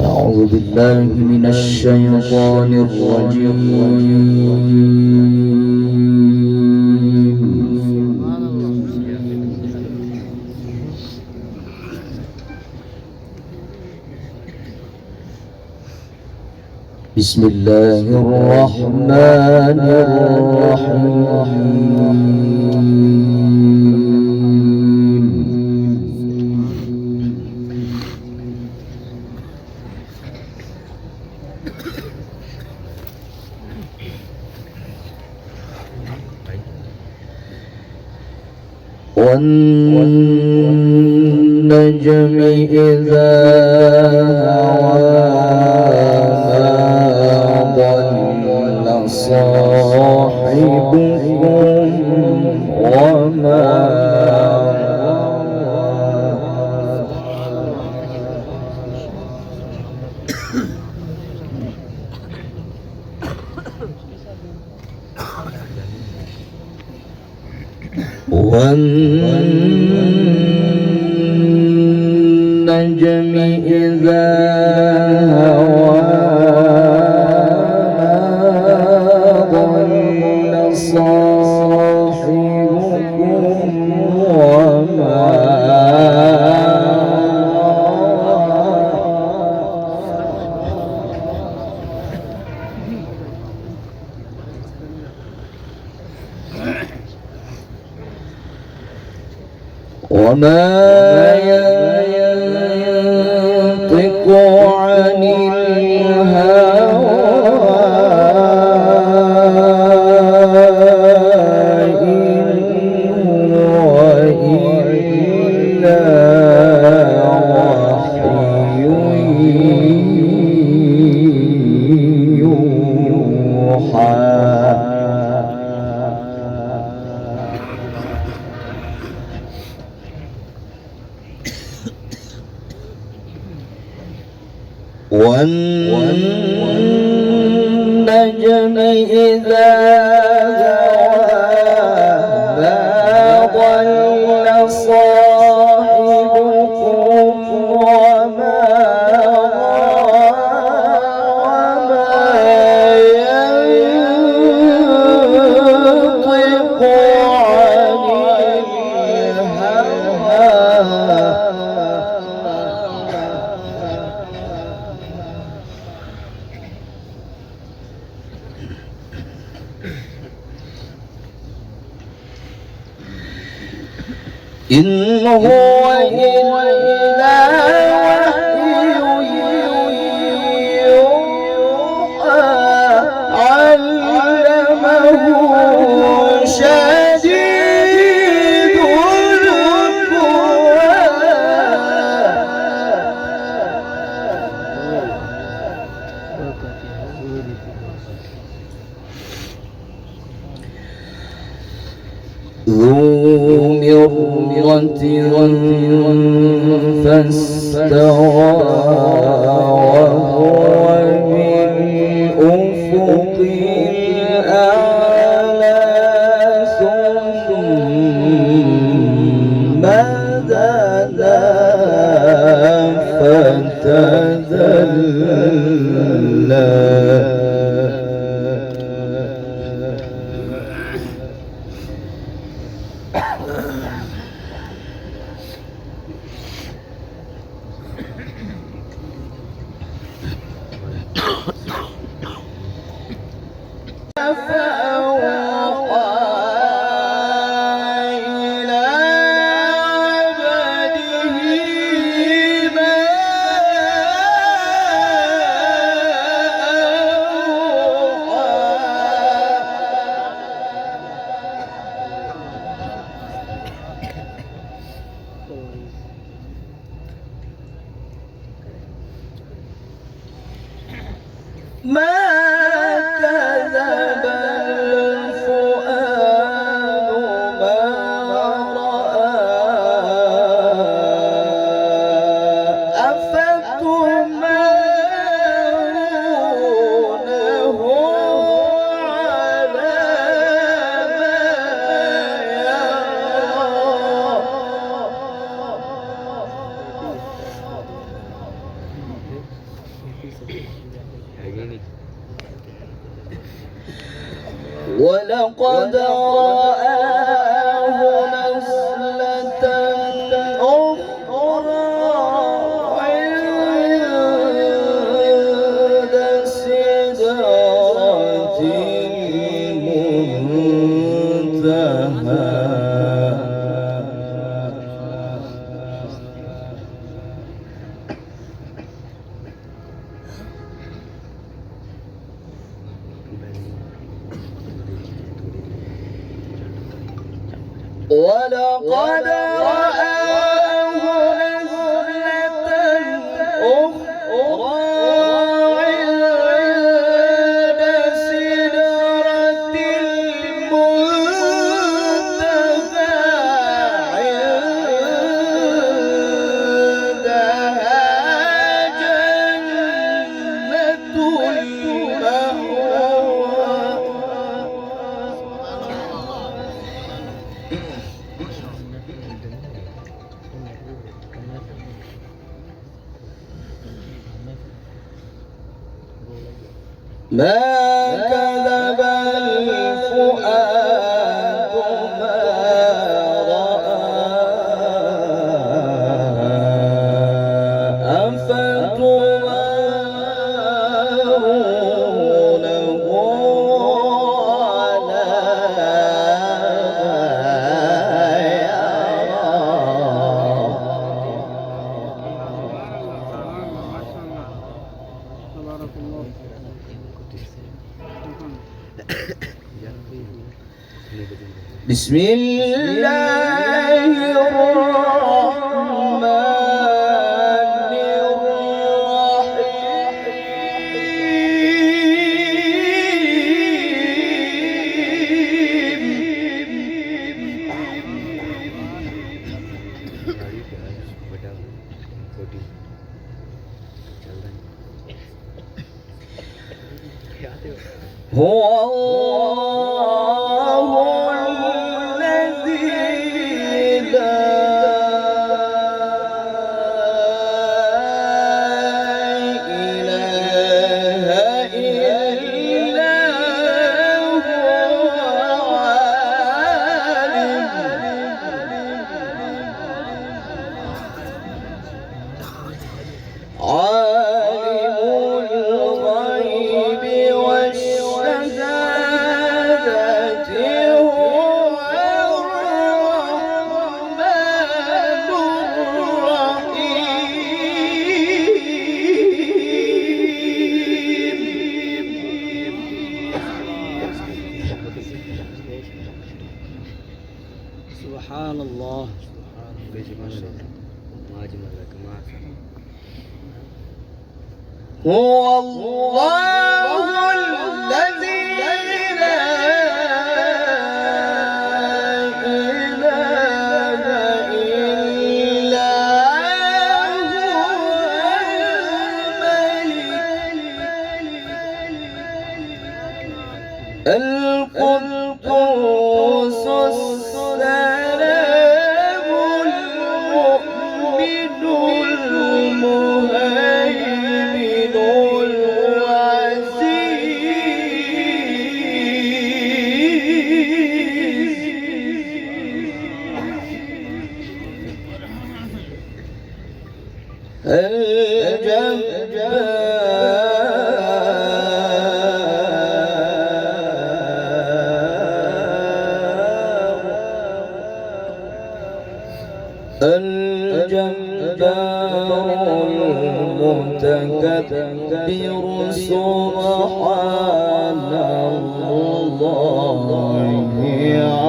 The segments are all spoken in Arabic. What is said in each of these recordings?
أعوذ بالله من الشيطان الرجيم. بسم الله الرحمن الرحيم. والنجم إذا هوى ما ضل صاحبكم وما والنجم إذا هوى ضل صاحبكم وما ينطق عن الهوى إن هو إلا وحي يوحى. والنجم إذا هوى ما ضل صاحبكم وما ينطق عن إن هو إلا وحي يوحى علمه شديد القوى ذو مرة فاستوى وهو بالأفق الأعلى ثم دنا فتدلى ما كذب الفؤاد ما رأى أفتمارونه على ما يرى ولقد رآه نزلة أخرى عند سدرة المنتهى ولقد رآه نزلة أخرى عند سدرة المنتهى عندها جنة ما كذب الفؤاد ما رأى أفتمارونه على بسم الله الرحمن الرحيم هو سبحان الله هو الله الذي لا إله إلا هو الملك القدوس السلام المؤمن المهيمن الجبار المتكبر سبحان الله عما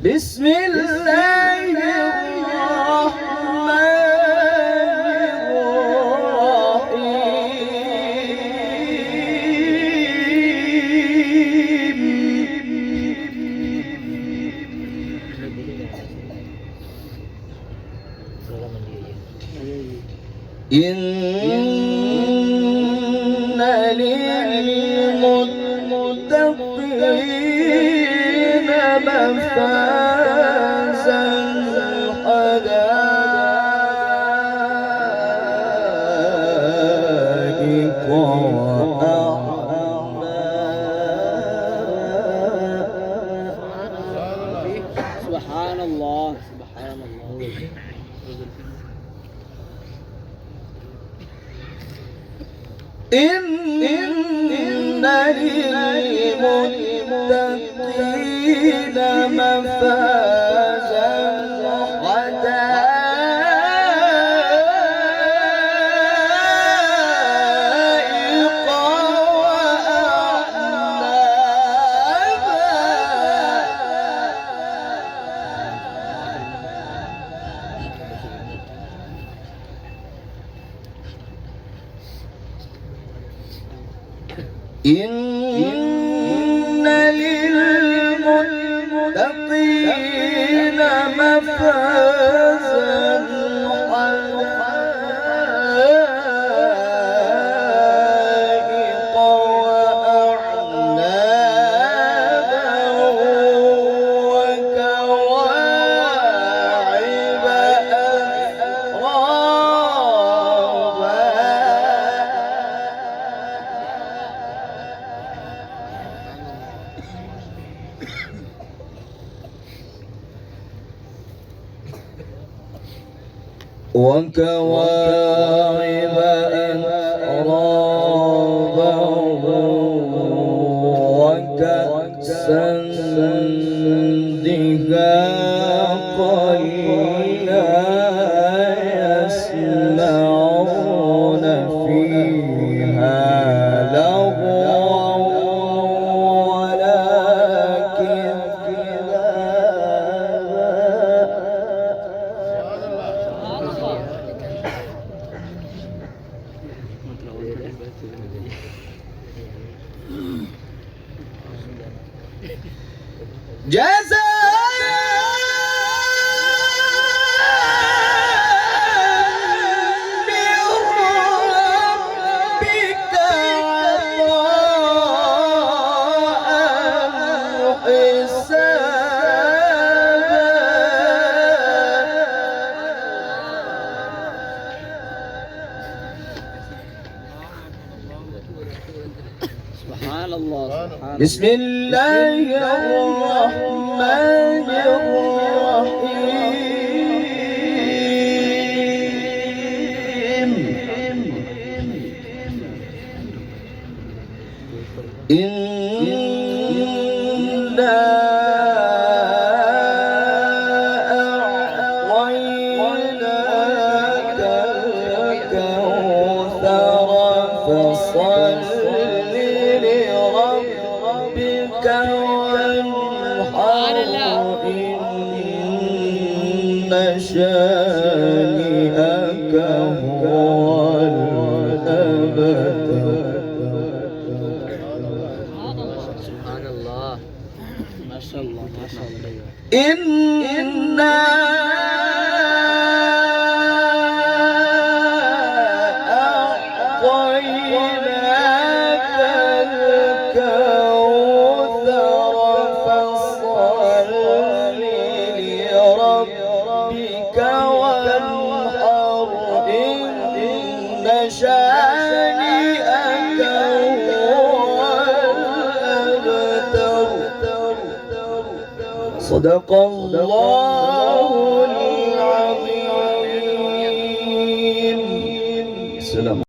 بسم الله الرحمن الرحيم إن للمتقين مفازا حدائق وأعنابا. سبحان الله سبحان الله. إن للمتقين مفازا حدائق وأعنابا. إن للمتقين مفازا حدائق وأعنابا وكواعب وكواعب أترابا وكأسا دهاقا لا يسمعون فيها لغوا ولا كذابا. سبحان الله سبحان بسم الله الرحمن الرحيم. إنا أعطيناك الكوثر فصل لربك وانحر إن شانئك هو الأبتر. سبحان الله ما شاء الله ما شاء الله. إنا أعطيناك الكوثر فصل لربك وانحر إن شانئك هو الأبتر. صدق الله